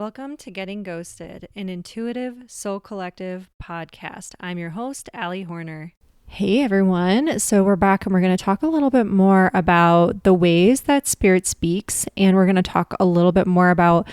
Welcome to Getting Ghosted, an intuitive soul collective podcast. I'm your host, Allie Horner. Hey everyone. So we're back and we're going to talk a little bit more about the ways that spirit speaks. And we're going to talk a little bit more about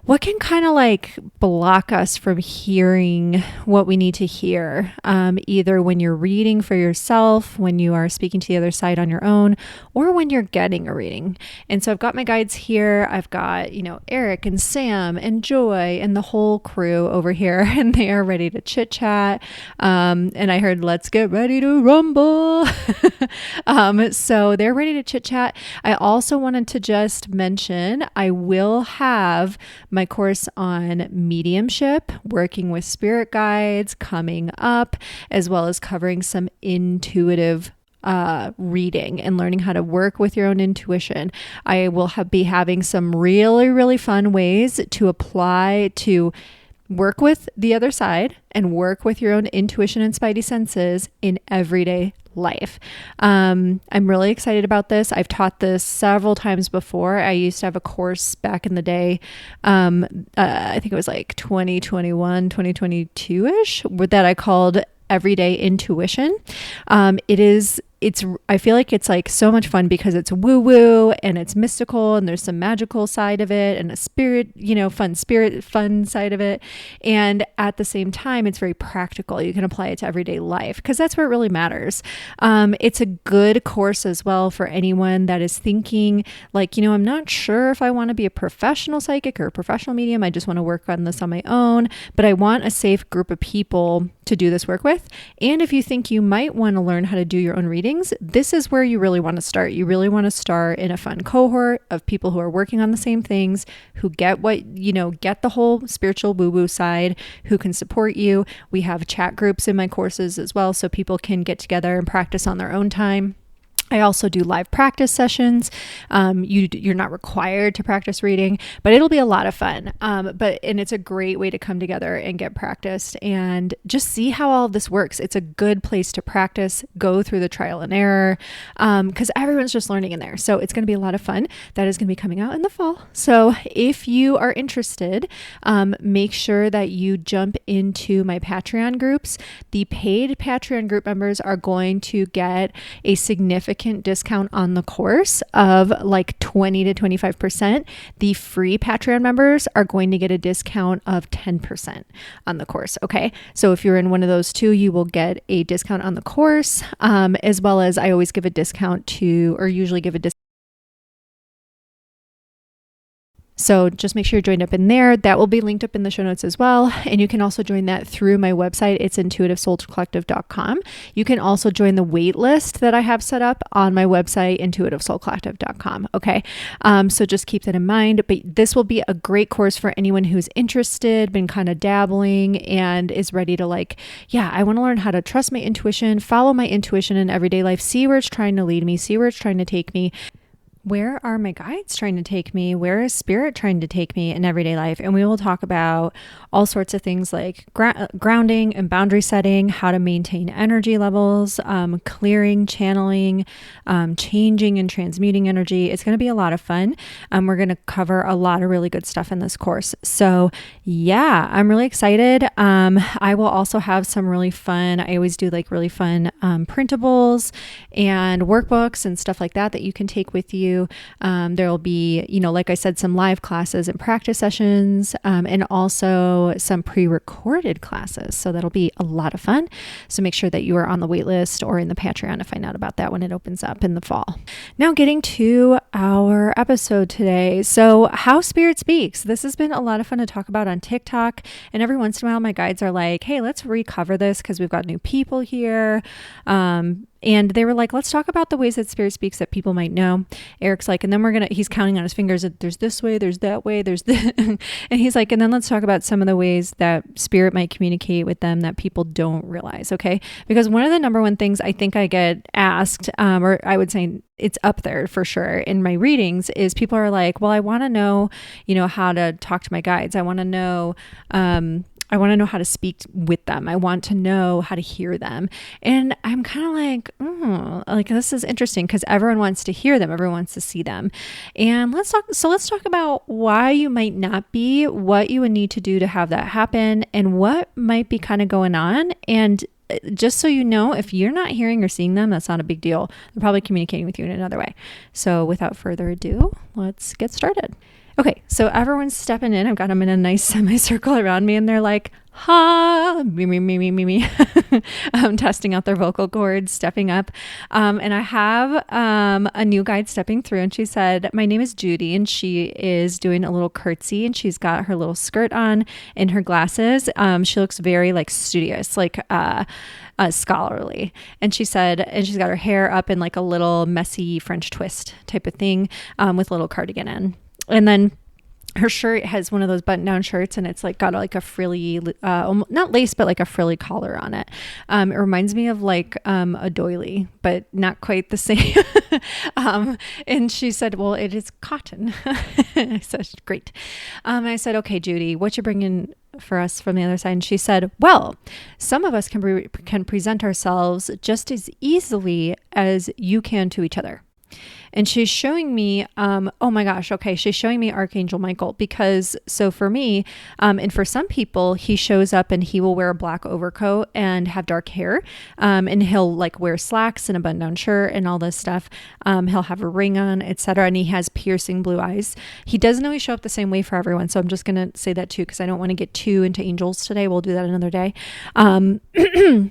what can kind of like block us from hearing what we need to hear, either when you're reading for yourself, when you are speaking to the other side on your own, or when you're getting a reading. And so I've got my guides here. I've got, Eric and Sam and Joy and the whole crew over here, and they are ready to chit chat. And I heard, let's get ready to rumble. So they're ready to chit chat. I also wanted to just mention, I will have my course on mediumship, working with spirit guides coming up, as well as covering some intuitive reading and learning how to work with your own intuition. I will be having some really, really fun ways to apply to work with the other side and work with your own intuition and spidey senses in everyday life. I'm really excited about this. I've taught this several times before. I used to have a course back in the day. I think it was like 2021, 2022-ish, that I called Everyday Intuition. I feel like it's like so much fun because it's woo-woo and it's mystical and there's some magical side of it and a spirit, fun side of it. And at the same time, it's very practical. You can apply it to everyday life because that's where it really matters. It's a good course as well for anyone that is thinking like, I'm not sure if I want to be a professional psychic or a professional medium. I just want to work on this on my own, but I want a safe group of people to do this work with. And if you think you might want to learn how to do your own readings, this is where you really want to start. You really want to start in a fun cohort of people who are working on the same things, who get get the whole spiritual woo-woo side, who can support you. We have chat groups in my courses as well, so people can get together and practice on their own time. I also do live practice sessions. You're not required to practice reading, but it'll be a lot of fun. And it's a great way to come together and get practiced and just see how all of this works. It's a good place to practice, go through the trial and error, because everyone's just learning in there. So it's going to be a lot of fun. That is going to be coming out in the fall. So if you are interested, make sure that you jump into my Patreon groups. The paid Patreon group members are going to get a significant discount on the course of like 20 to 25%. The free Patreon members are going to get a discount of 10% on the course. Okay. So if you're in one of those two, you will get a discount on the course, as well as I always give a discount usually give a discount. So just make sure you're joined up in there. That will be linked up in the show notes as well. And you can also join that through my website. It's intuitivesoulcollective.com. You can also join the wait list that I have set up on my website, intuitivesoulcollective.com. Okay. So just keep that in mind. But this will be a great course for anyone who's interested, been kind of dabbling and is ready to I want to learn how to trust my intuition, follow my intuition in everyday life, see where it's trying to lead me, see where it's trying to take me. Where are my guides trying to take me? Where is spirit trying to take me in everyday life? And we will talk about all sorts of things like grounding and boundary setting, how to maintain energy levels, clearing, channeling, changing and transmuting energy. It's going to be a lot of fun. We're going to cover a lot of really good stuff in this course. So yeah, I'm really excited. I will also have some really fun, I always do like really fun printables and workbooks and stuff like that you can take with you. There will be, like I said, some live classes and practice sessions, and also some pre-recorded classes. So that'll be a lot of fun. So make sure that you are on the wait list or in the Patreon to find out about that when it opens up in the fall. Now getting to our episode today. So how spirit speaks. This has been a lot of fun to talk about on TikTok. And every once in a while, my guides are like, hey, let's recover this because we've got new people here. And they were like, let's talk about the ways that spirit speaks that people might know. Eric's like, and then he's counting on his fingers that there's this way, there's that way, there's this. And he's like, and then let's talk about some of the ways that spirit might communicate with them that people don't realize. Okay. Because one of the number one things I think I get asked, or I would say it's up there for sure in my readings, is people are like, well, I want to know, how to talk to my guides. I want to know, I want to know how to speak with them. I want to know how to hear them. And I'm kind of like, this is interesting because everyone wants to hear them. Everyone wants to see them. And let's talk about why you might not be, what you would need to do to have that happen, and what might be kind of going on. And just so you know, if you're not hearing or seeing them, that's not a big deal. They're probably communicating with you in another way. So without further ado, let's get started. Okay, so everyone's stepping in. I've got them in a nice semicircle around me, and they're like, ha, me. I'm testing out their vocal cords, stepping up. And I have a new guide stepping through, and she said, my name is Judy, and she is doing a little curtsy, and she's got her little skirt on and her glasses. She looks very like studious, like scholarly. And she said, and she's got her hair up in like a little messy French twist type of thing with a little cardigan in. And then her shirt has one of those button-down shirts, and it's like got like a frilly, not lace, but like a frilly collar on it. It reminds me of like a doily, but not quite the same. And she said, well, it is cotton. I said, great. I said, okay, Judy, what you bringing for us from the other side? And she said, well, some of us can present ourselves just as easily as you can to each other. And she's showing me, oh my gosh, okay, she's showing me Archangel Michael, because so for me, and for some people, he shows up and he will wear a black overcoat and have dark hair, and he'll like wear slacks and a button-down shirt and all this stuff. He'll have a ring on, etc. And he has piercing blue eyes. He doesn't always show up the same way for everyone. So I'm just going to say that too, because I don't want to get too into angels today. We'll do that another day.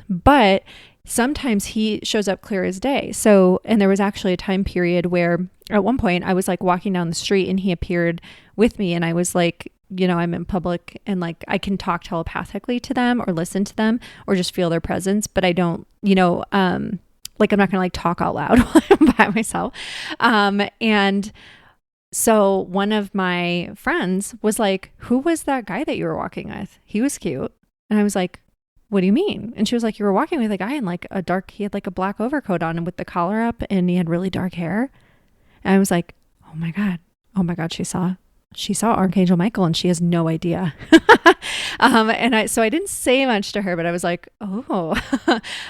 But sometimes he shows up clear as day. So, and there was actually a time period where at one point I was like walking down the street and he appeared with me, and I was like, you know, I'm in public and like I can talk telepathically to them or listen to them or just feel their presence, but I don't, you know, like I'm not gonna like talk out loud while I'm by myself. And so one of my friends was like, who was that guy that you were walking with? He was cute. And I was like, what do you mean? And she was like, you were walking with a guy in like he had like a black overcoat on and with the collar up, and he had really dark hair. And I was like, oh my God, she saw Archangel Michael and she has no idea. So I didn't say much to her, but I was like, oh.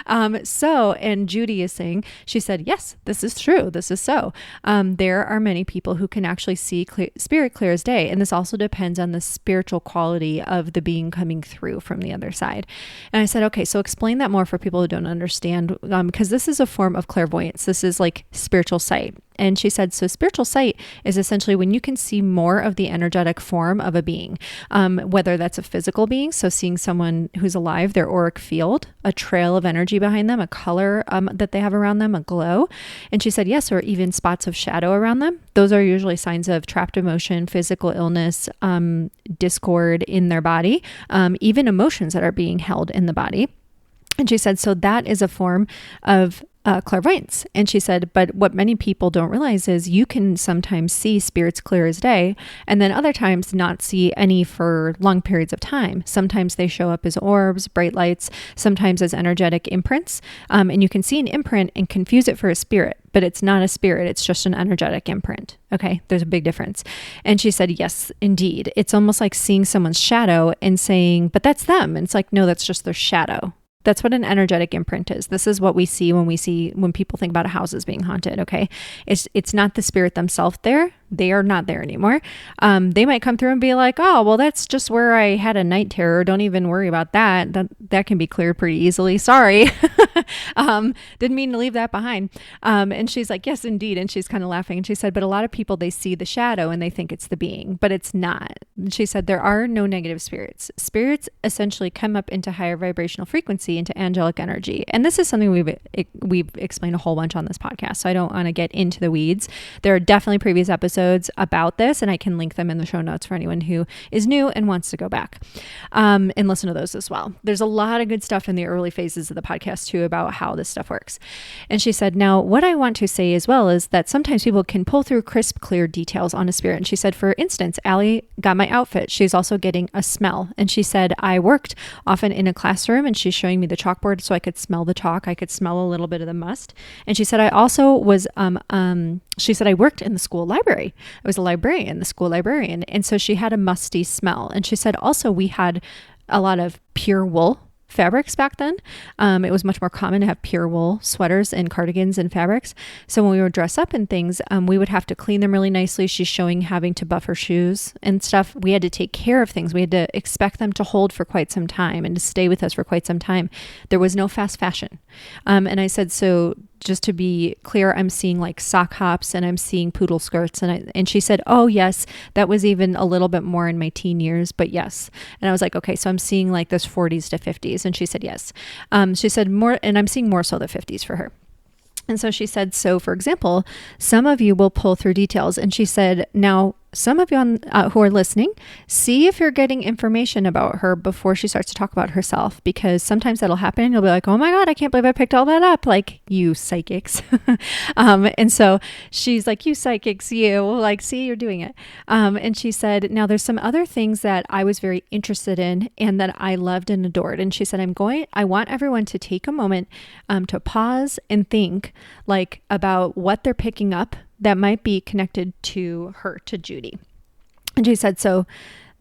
And Judy is saying, she said, yes, this is true. This is so. There are many people who can actually see spirit clear as day. And this also depends on the spiritual quality of the being coming through from the other side. And I said, okay, so explain that more for people who don't understand, because this is a form of clairvoyance. This is like spiritual sight. And she said, so spiritual sight is essentially when you can see more of the energetic form of a being, whether that's a physical being, so seeing someone who's alive, their auric field, a trail of energy behind them, a color that they have around them, a glow. And she said, yes, or even spots of shadow around them. Those are usually signs of trapped emotion, physical illness, discord in their body, even emotions that are being held in the body. And she said, so that is a form of clairvoyance. And she said, but what many people don't realize is you can sometimes see spirits clear as day, and then other times not see any for long periods of time. Sometimes they show up as orbs, bright lights, sometimes as energetic imprints. And you can see an imprint and confuse it for a spirit, but it's not a spirit. It's just an energetic imprint. Okay. There's a big difference. And she said, yes, indeed. It's almost like seeing someone's shadow and saying, but that's them. And it's like, no, that's just their shadow. That's what an energetic imprint is. This is what we see when people think about a house as being haunted. Okay. It's not the spirit themselves there. They are not there anymore. They might come through and be like, oh, well, that's just where I had a night terror. Don't even worry about that. That can be cleared pretty easily. Sorry. Didn't mean to leave that behind. And she's like, yes, indeed. And she's kind of laughing. And she said, but a lot of people, they see the shadow and they think it's the being, but it's not. And she said, there are no negative spirits. Spirits essentially come up into higher vibrational frequency, into angelic energy. And this is something we've explained a whole bunch on this podcast. So I don't want to get into the weeds. There are definitely previous episodes about this, and I can link them in the show notes for anyone who is new and wants to go back and listen to those as well. There's a lot of good stuff in the early phases of the podcast too about how this stuff works. And she said, now what I want to say as well is that sometimes people can pull through crisp, clear details on a spirit. And she said, for instance, Allie got my outfit. She's also getting a smell. And she said, I worked often in a classroom, and she's showing me the chalkboard so I could smell the chalk. I could smell a little bit of the must. And she said, I also was, she said, I worked in the school library. I was a librarian, the school librarian. And so she had a musty smell. And she said, also we had a lot of pure wool fabrics back then. It was much more common to have pure wool sweaters and cardigans and fabrics. So when we would dress up in things, we would have to clean them really nicely. She's showing having to buff her shoes and stuff. We had to take care of things. We had to expect them to hold for quite some time and to stay with us for quite some time. There was no fast fashion. And I said, so just to be clear, I'm seeing like sock hops and I'm seeing poodle skirts. And she said, oh yes, that was even a little bit more in my teen years, but yes. And I was like, okay, so I'm seeing like this 40s to 50s. And she said, yes. She said more, and I'm seeing more so the 50s for her. And so she said, so for example, some of you will pull through details. And she said, now, some of you who are listening, see if you're getting information about her before she starts to talk about herself, because sometimes that'll happen. You'll be like, oh my God, I can't believe I picked all that up. Like, you psychics. And so she's like, you psychics, you like, see, you're doing it. And she said, now there's some other things that I was very interested in and that I loved and adored. And she said, I want everyone to take a moment to pause and think like about what they're picking up that might be connected to her, to Judy. And she said, so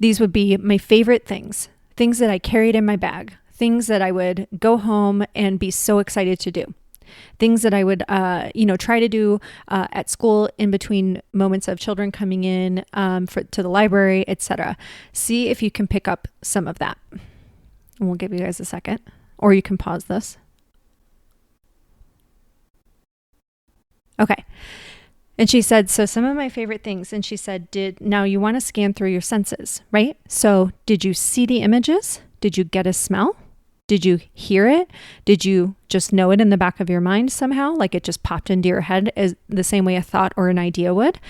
these would be my favorite things that I carried in my bag, things that I would go home and be so excited to do, things that I would, try to do at school in between moments of children coming in to the library, etc. See if you can pick up some of that. And we'll give you guys a second, or you can pause this. Okay. And she said, so some of my favorite things, and she said, now you want to scan through your senses, right? So did you see the images? Did you get a smell? Did you hear it? Did you just know it in the back of your mind somehow? Like it just popped into your head as the same way a thought or an idea would?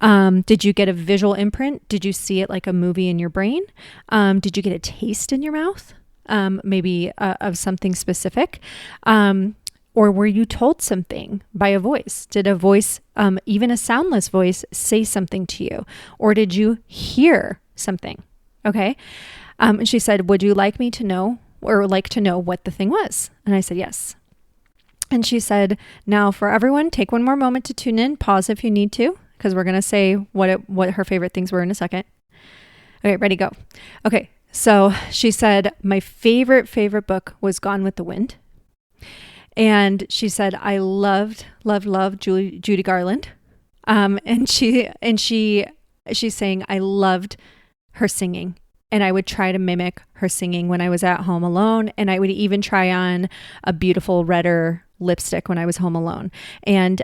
Did you get a visual imprint? Did you see it like a movie in your brain? Did you get a taste in your mouth? Maybe of something specific? Or were you told something by a voice? Did a voice, even a soundless voice, say something to you? Or did you hear something? Okay. And she said, would you like me to know or like to know what the thing was? And I said, yes. And she said, now for everyone, take one more moment to tune in. Pause if you need to, because we're going to say what her favorite things were in a second. Okay, ready, go. Okay. So she said, my favorite book was Gone with the Wind. And she said, I loved Judy Garland. And she's saying, I loved her singing. And I would try to mimic her singing when I was at home alone. And I would even try on a beautiful redder lipstick when I was home alone. And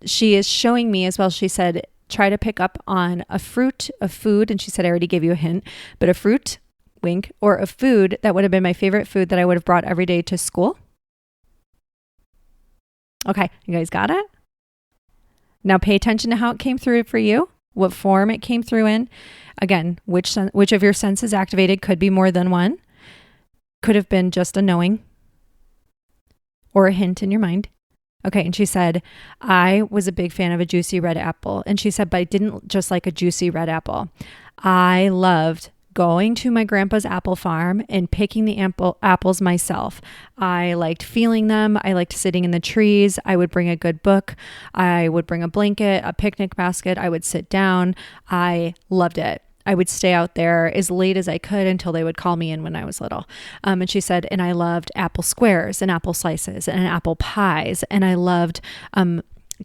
she is showing me as well. She said, try to pick up on a fruit, a food. And she said, I already gave you a hint, but a fruit, wink, or a food that would have been my favorite food that I would have brought every day to school. Okay, you guys got it? Now pay attention to how it came through for you, what form it came through in. Again, which of your senses activated, could be more than one. Could have been just a knowing or a hint in your mind. Okay, and she said, I was a big fan of a juicy red apple. And she said, but I didn't just like a juicy red apple. I loved going to my grandpa's apple farm and picking the apples myself. I liked feeling them. I liked sitting in the trees. I would bring a good book. I would bring a blanket, a picnic basket. I would sit down. I loved it. I would stay out there as late as I could until they would call me in when I was little. And she said, and I loved apple squares and apple slices and apple pies. And I loved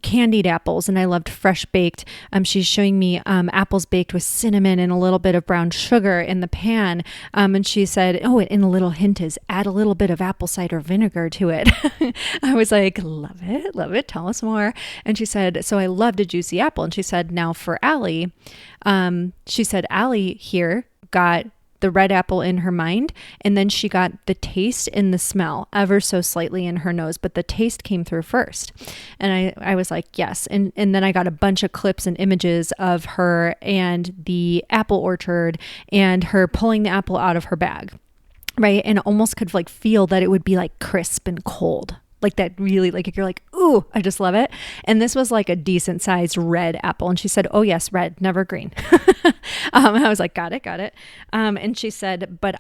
candied apples, and I loved fresh baked. She's showing me apples baked with cinnamon and a little bit of brown sugar in the pan. And she said, oh, and a little hint is add a little bit of apple cider vinegar to it. I was like, love it. Tell us more. And she said, so I loved a juicy apple. And she said, now for Allie, she said, Allie here got the red apple in her mind, and then she got the taste and the smell ever so slightly in her nose, but the taste came through first. And I was like, yes. And then I got a bunch of clips and images of her and the apple orchard and her pulling the apple out of her bag, right? And almost could like feel that it would be like crisp and cold. Like that really, like you're like, ooh, I just love it. And this was like a decent sized red apple. And she said, oh yes, red, never green. I was like, got it. And she said, but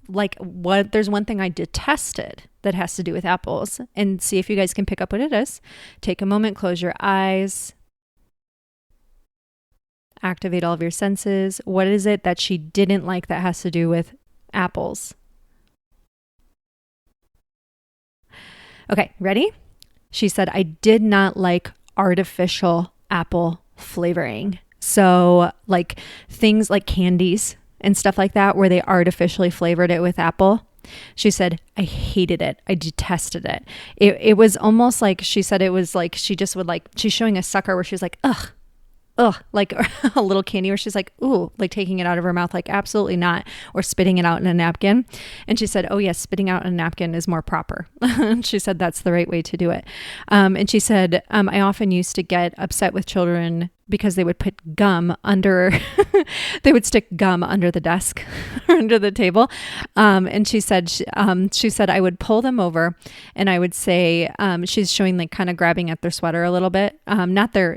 there's one thing I detested that has to do with apples, and see if you guys can pick up what it is. Take a moment, close your eyes, activate all of your senses. What is it that she didn't like that has to do with apples. Okay, ready? She said, I did not like artificial apple flavoring. So, like things like candies and stuff like that, where they artificially flavored it with apple. She said, I hated it. I detested it. It was almost like, she said it was like she just would like, she's showing a sucker where she's like, ugh, like a little candy where she's like, ooh, like taking it out of her mouth, like absolutely not, or spitting it out in a napkin. And she said, oh yes, spitting out in a napkin is more proper. And she said that's the right way to do it. And she said, I often used to get upset with children because they would put gum under, they would stick gum under the desk or under the table. And she said, I would pull them over and I would say, she's showing like kind of grabbing at their sweater a little bit.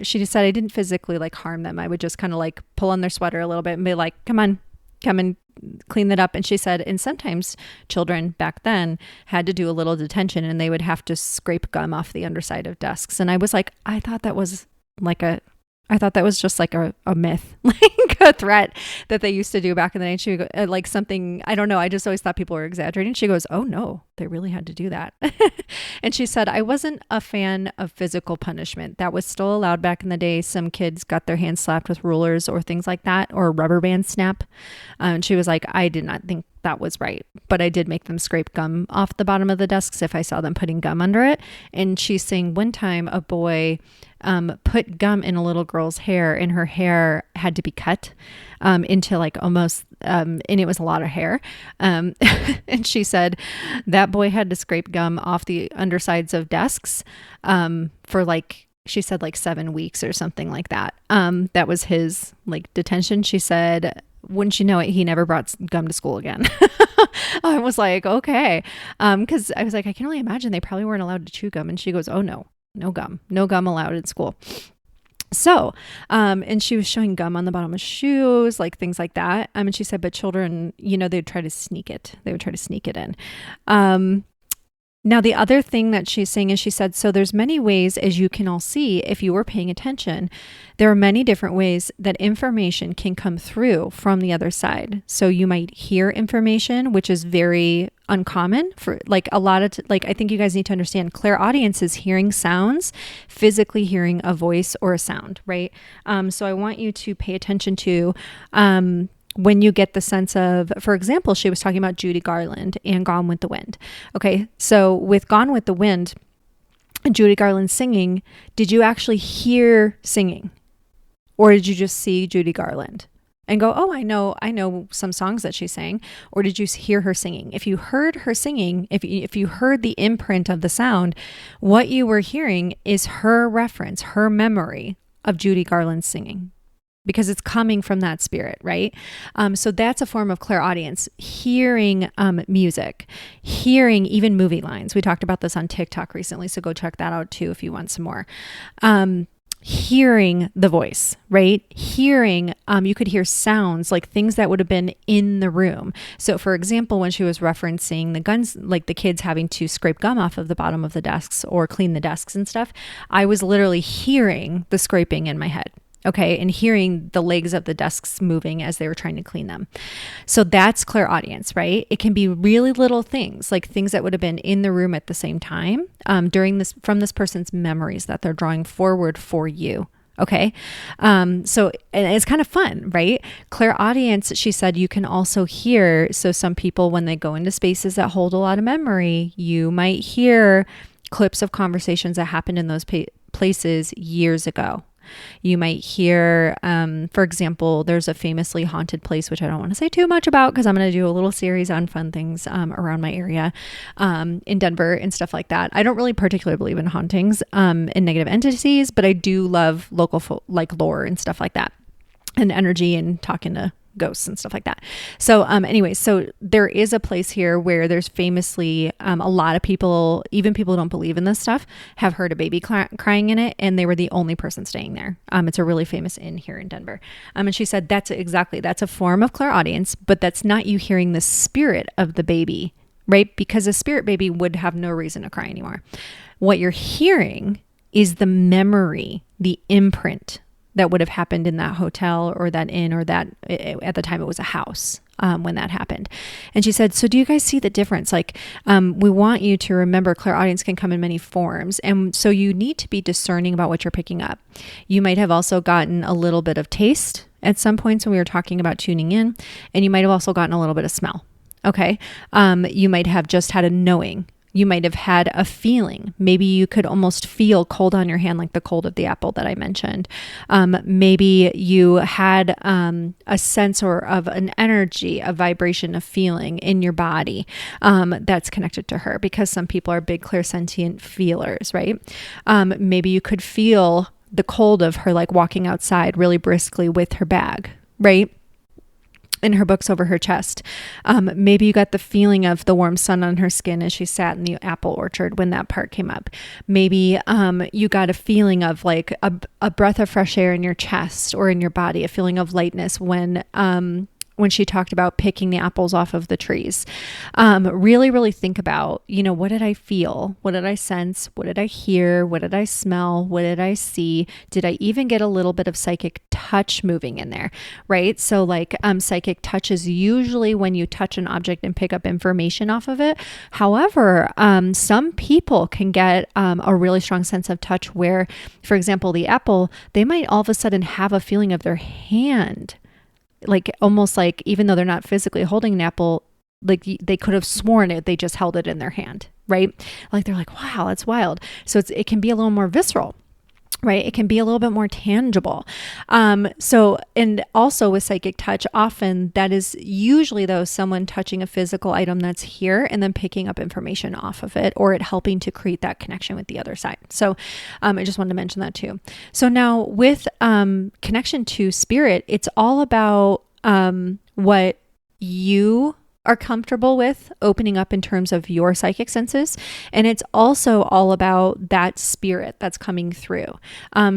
She just said I didn't physically like harm them. I would just kind of like pull on their sweater a little bit and be like, come and clean that up. And she said, and sometimes children back then had to do a little detention and they would have to scrape gum off the underside of desks. And I was like, I thought that was just like a myth, like a threat that they used to do back in the day. She would go, like something, I don't know. I just always thought people were exaggerating. She goes, oh no, they really had to do that. And she said, I wasn't a fan of physical punishment. That was still allowed back in the day. Some kids got their hands slapped with rulers or things like that, or a rubber band snap. And she was like, I did not think that was right, but I did make them scrape gum off the bottom of the desks if I saw them putting gum under it. And she's saying one time a boy put gum in a little girl's hair and her hair had to be cut into like almost, and it was a lot of hair. And she said that boy had to scrape gum off the undersides of desks for like, she said like 7 weeks or something like that. That was his like detention. She said, wouldn't you know it, he never brought gum to school again. I was like, okay. Cause I was like, I can only imagine they probably weren't allowed to chew gum. And she goes, oh no gum allowed in school. So, and she was showing gum on the bottom of shoes, like things like that. And she said, but children, they'd try to sneak it. They would try to sneak it in. Now, the other thing that she's saying is she said, so there's many ways, as you can all see, if you were paying attention, there are many different ways that information can come through from the other side. So you might hear information, which is very uncommon for like a lot of, I think you guys need to understand clairaudience is hearing sounds, physically hearing a voice or a sound, right? So I want you to pay attention to, when you get the sense of, for example, she was talking about Judy Garland and Gone with the Wind. Okay, so with Gone with the Wind, Judy Garland singing, did you actually hear singing? Or did you just see Judy Garland and go, oh, I know some songs that she sang? Or did you hear her singing? If you heard her singing, if you heard the imprint of the sound, what you were hearing is her reference, her memory of Judy Garland singing, because it's coming from that spirit, right? So that's a form of clairaudience, hearing music, hearing even movie lines. We talked about this on TikTok recently, so go check that out too if you want some more. Hearing the voice, right? Hearing, you could hear sounds like things that would have been in the room. So for example, when she was referencing the guns, like the kids having to scrape gum off of the bottom of the desks or clean the desks and stuff, I was literally hearing the scraping in my head. Okay. And hearing the legs of the desks moving as they were trying to clean them. So that's clairaudience, right? It can be really little things, like things that would have been in the room at the same time from this person's memories that they're drawing forward for you. Okay. So and it's kind of fun, right? Clairaudience, she said, you can also hear. So some people, when they go into spaces that hold a lot of memory, you might hear clips of conversations that happened in those places years ago. You might hear, for example, there's a famously haunted place, which I don't want to say too much about because I'm going to do a little series on fun things around my area in Denver and stuff like that. I don't really particularly believe in hauntings and negative entities, but I do love local like lore and stuff like that, and energy and talking to ghosts and stuff like that. So anyway, so there is a place here where there's famously a lot of people, even people who don't believe in this stuff, have heard a baby crying in it, and they were the only person staying there. It's a really famous inn here in Denver. And she said that's a form of clairaudience, but that's not you hearing the spirit of the baby, right? Because a spirit baby would have no reason to cry anymore. What you're hearing is the memory, the imprint that would have happened in that hotel or that inn or that, at the time it was a house. when that happened. And she said, so do you guys see the difference? Like, we want you to remember clairaudience can come in many forms. And so you need to be discerning about what you're picking up. You might have also gotten a little bit of taste at some points when we were talking about tuning in, and you might have also gotten a little bit of smell. Okay. You might have just had a knowing. You might have had a feeling. Maybe you could almost feel cold on your hand, like the cold of the apple that I mentioned. Maybe you had a sense or of an energy, a vibration, a feeling in your body that's connected to her, because some people are big clairsentient feelers, right? Maybe you could feel the cold of her, like walking outside really briskly with her bag, right? And her books over her chest. Maybe you got the feeling of the warm sun on her skin as she sat in the apple orchard when that part came up. Maybe you got a feeling of like a breath of fresh air in your chest or in your body, a feeling of lightness when she talked about picking the apples off of the trees. Really, really think about, what did I feel? What did I sense? What did I hear? What did I smell? What did I see? Did I even get a little bit of psychic touch moving in there, right? So like psychic touch is usually when you touch an object and pick up information off of it. However, some people can get a really strong sense of touch where, for example, the apple, they might all of a sudden have a feeling of their hand, like almost like, even though they're not physically holding an apple, like they could have sworn it, they just held it in their hand, right? Like they're like, wow, that's wild. So it can be a little more visceral, right? It can be a little bit more tangible. And also with psychic touch, often that is usually though someone touching a physical item that's here and then picking up information off of it, or it helping to create that connection with the other side. So I just wanted to mention that too. So now with connection to spirit, it's all about what you are comfortable with opening up in terms of your psychic senses. And it's also all about that spirit that's coming through.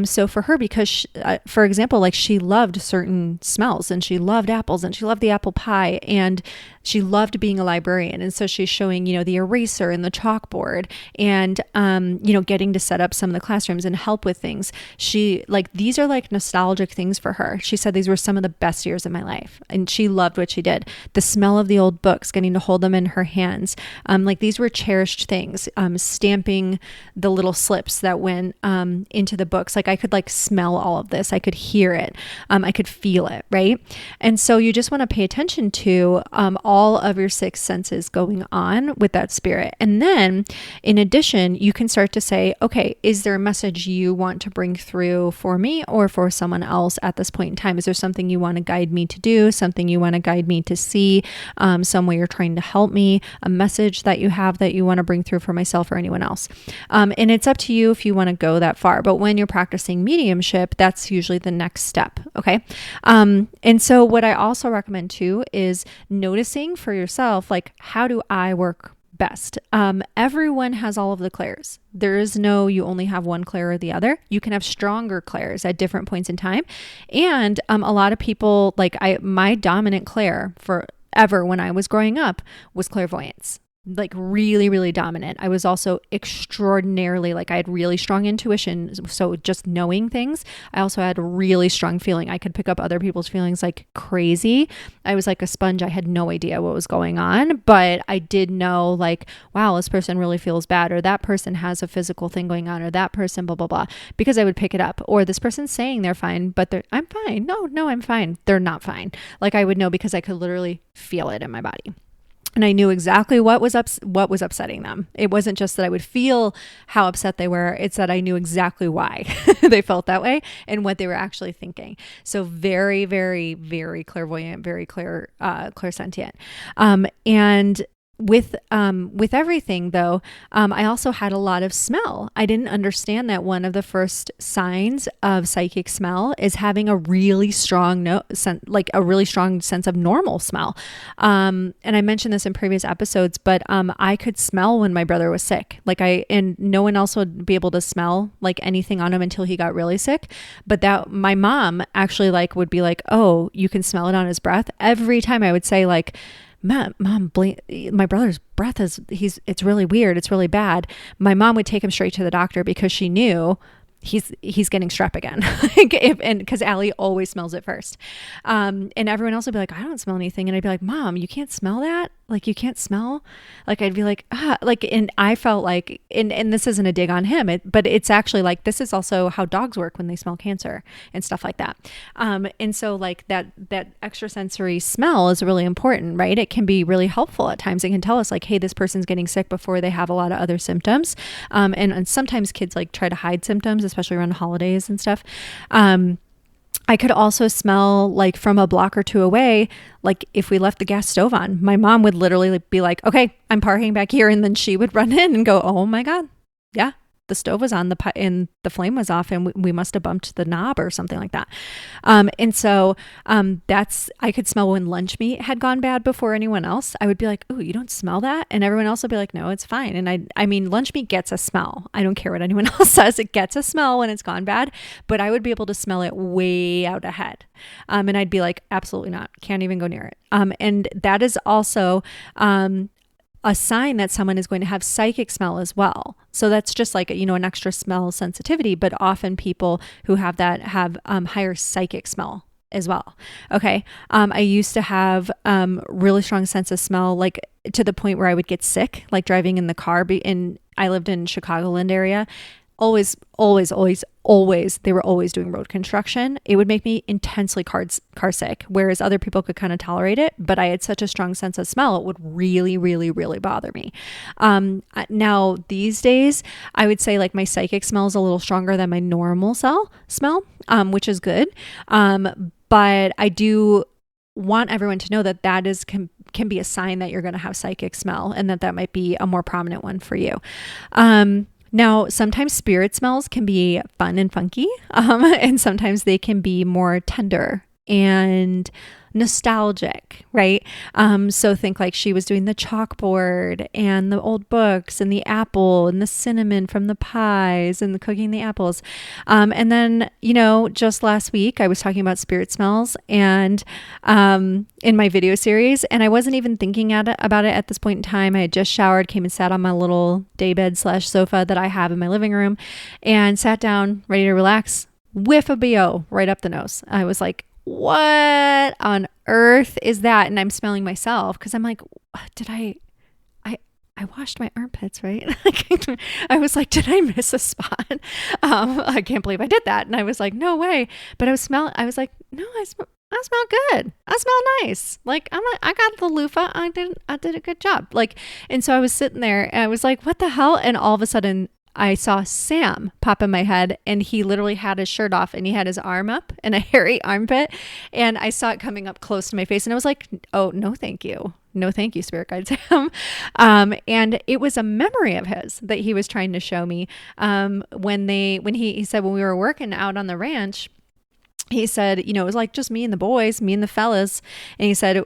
So for her, because for example, like she loved certain smells and she loved apples and she loved the apple pie and she loved being a librarian. And so she's showing, the eraser and the chalkboard and, getting to set up some of the classrooms and help with things. These are like nostalgic things for her. She said these were some of the best years of my life and she loved what she did. The smell of the old books, getting to hold them in her hands. These were cherished things, stamping the little slips that went into the books. Like I could smell all of this. I could hear it. I could feel it. Right. And so you just want to pay attention to all of your six senses going on with that spirit. And then in addition, you can start to say, okay, is there a message you want to bring through for me or for someone else at this point in time? Is there something you want to guide me to do? Something you want to guide me to see? Some way you're trying to help me, a message that you have that you want to bring through for myself or anyone else. And it's up to you if you want to go that far. But when you're practicing mediumship, that's usually the next step. Okay. And so what I also recommend too is noticing for yourself, like, how do I work best? Everyone has all of the clairs. There is no, you only have one clair or the other. You can have stronger clairs at different points in time. And a lot of people, my dominant clair forever when I was growing up was clairvoyance. Really, really dominant. I was also extraordinarily, I had really strong intuition. So just knowing things. I also had a really strong feeling. I could pick up other people's feelings like crazy. I was like a sponge. I had no idea what was going on, but I did know wow, this person really feels bad, or that person has a physical thing going on, or that person, blah, blah, blah, because I would pick it up. Or this person's saying they're fine, but I'm fine. No, I'm fine. They're not fine. I would know because I could literally feel it in my body. And I knew exactly what was upsetting them. It wasn't just that I would feel how upset they were. It's that I knew exactly why they felt that way and what they were actually thinking. So very, very, very clairvoyant, very clairsentient. And with everything though, I also had a lot of smell. I didn't understand that one of the first signs of psychic smell is having a really strong a really strong sense of normal smell. And I mentioned this in previous episodes, but I could smell when my brother was sick. And no one else would be able to smell anything on him until he got really sick. But that my mom actually would be like, oh, you can smell it on his breath. Every time I would say Mom, my brother's breath it's really weird. It's really bad. My mom would take him straight to the doctor because she knew he's getting strep again. And because Allie always smells it first. And everyone else would be like, I don't smell anything. And I'd be like, Mom, you can't smell that? Like, you can't smell? Like, I'd be like, and I felt like, and this isn't a dig on him, but it's actually like, this is also how dogs work when they smell cancer and stuff like that. And so like that extrasensory smell is really important, right? It can be really helpful at times. It can tell us like, hey, this person's getting sick before they have a lot of other symptoms. And sometimes kids like try to hide symptoms, especially around holidays and stuff. I could also smell like from a block or two away, like if we left the gas stove on, my mom would literally be like, okay, I'm parking back here. And then she would run in and go, oh my God. Yeah. The stove was on and the flame was off and we must have bumped the knob or something like that. And so I could smell when lunch meat had gone bad before anyone else. I would be like, oh, you don't smell that? And everyone else would be like, no, it's fine. And I mean, lunch meat gets a smell. I don't care what anyone else says. It gets a smell when it's gone bad, but I would be able to smell it way out ahead. And I'd be like, absolutely not. Can't even go near it. And that is also, a sign that someone is going to have psychic smell as well. So that's just like, an extra smell sensitivity, but often people who have that have higher psychic smell as well. Okay. I used to have really strong sense of smell, like to the point where I would get sick, like driving in the car. I lived in Chicagoland area. Always, they were always doing road construction. It would make me intensely car sick, whereas other people could kind of tolerate it. But I had such a strong sense of smell, it would really, really, really bother me. Now, these days, I would say like my psychic smell is a little stronger than my normal smell, which is good. But I do want everyone to know that is can be a sign that you're going to have psychic smell, and that might be a more prominent one for you. Now, sometimes spirit smells can be fun and funky, and sometimes they can be more tender and nostalgic, right? So think like she was doing the chalkboard and the old books and the apple and the cinnamon from the pies and the cooking the apples. And then, just last week I was talking about spirit smells and in my video series, and I wasn't even thinking about it at this point in time. I had just showered, came and sat on my little daybed / sofa that I have in my living room and sat down ready to relax. Whiff of BO right up the nose. I was like, what on earth is that? And I'm smelling myself because I'm like, I washed my armpits, right? I was like, did I miss a spot? I can't believe I did that. And I was like, no way. But I was like, no, I smell good. I smell nice. Like I got the loofah. I did a good job. Like, and so I was sitting there and I was like, what the hell? And all of a sudden I saw Sam pop in my head, and he literally had his shirt off and he had his arm up and a hairy armpit. And I saw it coming up close to my face and I was like, oh, no, thank you. No, thank you, Spirit Guide Sam. And it was a memory of his that he was trying to show me. When he said, when we were working out on the ranch, he said, it was like just me and the boys, me and the fellas. And he said,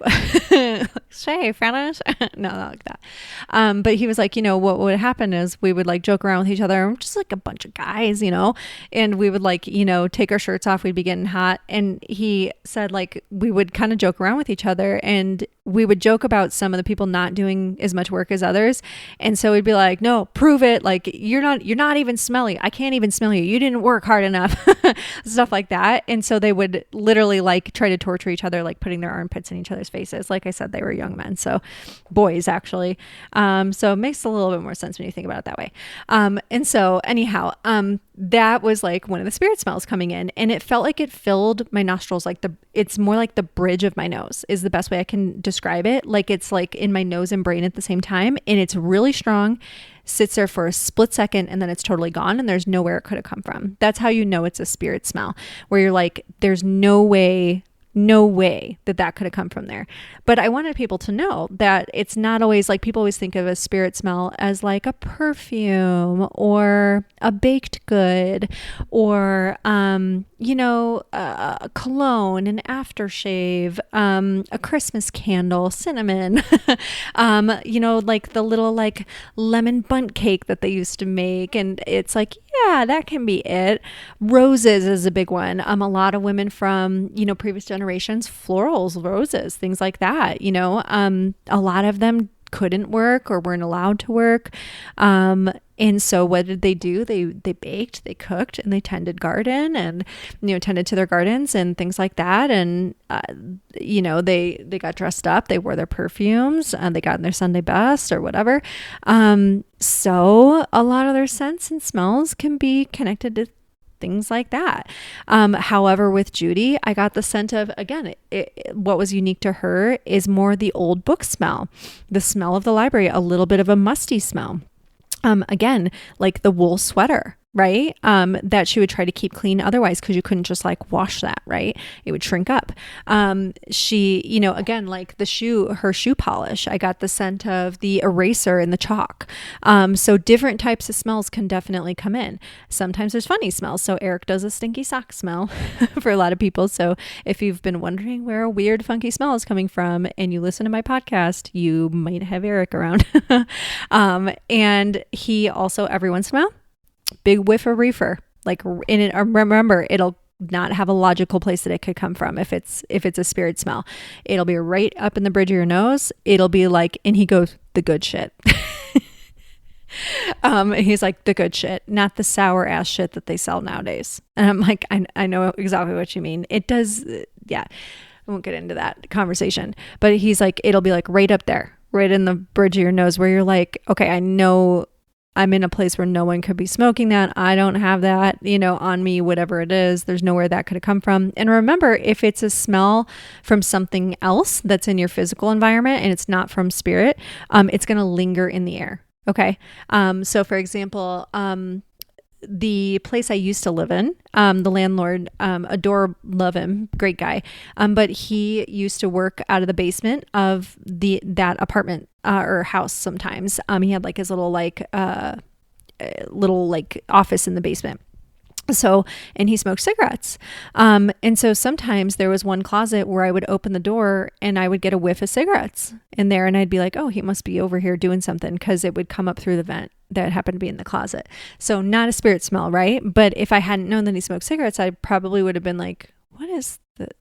Shay, fellas. No, not like that. But he was like, what would happen is we would like joke around with each other, just like a bunch of guys, and we would like, take our shirts off. We'd be getting hot. And he said like, we would kind of joke around with each other, and we would joke about some of the people not doing as much work as others. And so we'd be like, no, prove it. Like, you're not even smelly. I can't even smell you. You didn't work hard enough. Stuff like that. And so they would literally like try to torture each other, like putting their armpits in each other's faces. Like I said, they were young men. So boys actually. So it makes a little bit more sense when you think about it that way. And so anyhow, that was like one of the spirit smells coming in, and it felt like it filled my nostrils. Like it's more like the bridge of my nose is the best way I can describe it. Like it's like in my nose and brain at the same time, and it's really strong, sits there for a split second, and then it's totally gone, and there's nowhere it could have come from. That's how you know it's a spirit smell, where you're like, there's no way that could have come from there. But I wanted people to know that it's not always like, people always think of a spirit smell as like a perfume or a baked good or, a cologne, an aftershave, a Christmas candle, cinnamon, like the little like lemon bundt cake that they used to make. And it's like, yeah, that can be it. Roses is a big one. A lot of women from, previous generations, florals, roses, things like that, a lot of them couldn't work or weren't allowed to work. And so what did they do? They baked, they cooked, and they tended garden and, tended to their gardens and things like that. And, they got dressed up, they wore their perfumes, and they got in their Sunday best or whatever. So a lot of their scents and smells can be connected to things like that. However, with Judy, I got the scent of, again, what was unique to her is more the old book smell, the smell of the library, a little bit of a musty smell. Again, like the wool sweater, right? That she would try to keep clean otherwise, because you couldn't just like wash that, right? It would shrink up. She, again, like her shoe polish, I got the scent of the eraser and the chalk. So different types of smells can definitely come in. Sometimes there's funny smells. So Eric does a stinky sock smell for a lot of people. So if you've been wondering where a weird, funky smell is coming from and you listen to my podcast, you might have Eric around. And he also, every once in a while, big whiff of reefer, like in it. Remember, it'll not have a logical place that it could come from. If it's a spirit smell, it'll be right up in the bridge of your nose. It'll be like, and he goes, the good shit. He's like, the good shit, not the sour ass shit that they sell nowadays. And I'm like, I know exactly what you mean. It does. Yeah. I won't get into that conversation, but he's like, it'll be like right up there, right in the bridge of your nose, where you're like, okay, I know I'm in a place where no one could be smoking that. I don't have that, on me, whatever it is. There's nowhere that could have come from. And remember, if it's a smell from something else that's in your physical environment and it's not from spirit, it's going to linger in the air. Okay. So for example, the place I used to live in, the landlord, love him, great guy. But he used to work out of the basement of that apartment, or house sometimes. He had like his little office in the basement. So, and he smoked cigarettes. And so sometimes there was one closet where I would open the door and I would get a whiff of cigarettes in there, and I'd be like, oh, he must be over here doing something, because it would come up through the vent that happened to be in the closet. So not a spirit smell, right? But if I hadn't known that he smoked cigarettes, I probably would have been like,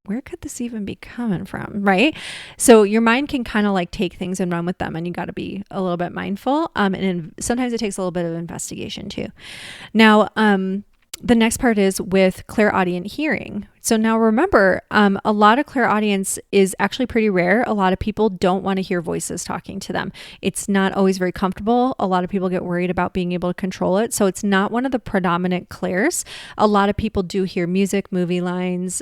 where could this even be coming from? Right? So your mind can kind of like take things and run with them, and you got to be a little bit mindful. And sometimes it takes a little bit of investigation too. Now, the next part is with clairaudient hearing. So now remember, a lot of clairaudience is actually pretty rare. A lot of people don't want to hear voices talking to them. It's not always very comfortable. A lot of people get worried about being able to control it. So it's not one of the predominant clairs. A lot of people do hear music, movie lines,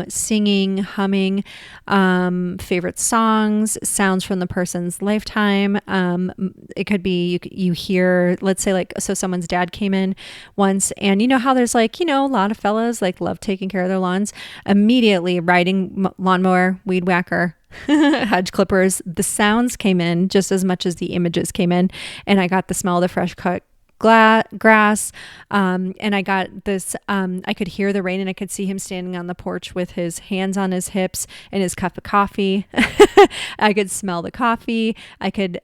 singing, humming, favorite songs, sounds from the person's lifetime. It could be you hear, let's say someone's dad came in once, and you know how there's a lot of fellas love taking care of their lawns. Immediately riding lawnmower, weed whacker, hedge clippers, the sounds came in just as much as the images came in, and I got the smell of the fresh cut grass, and I got this, I could hear the rain, and I could see him standing on the porch with his hands on his hips and his cup of coffee. I could smell the coffee. I could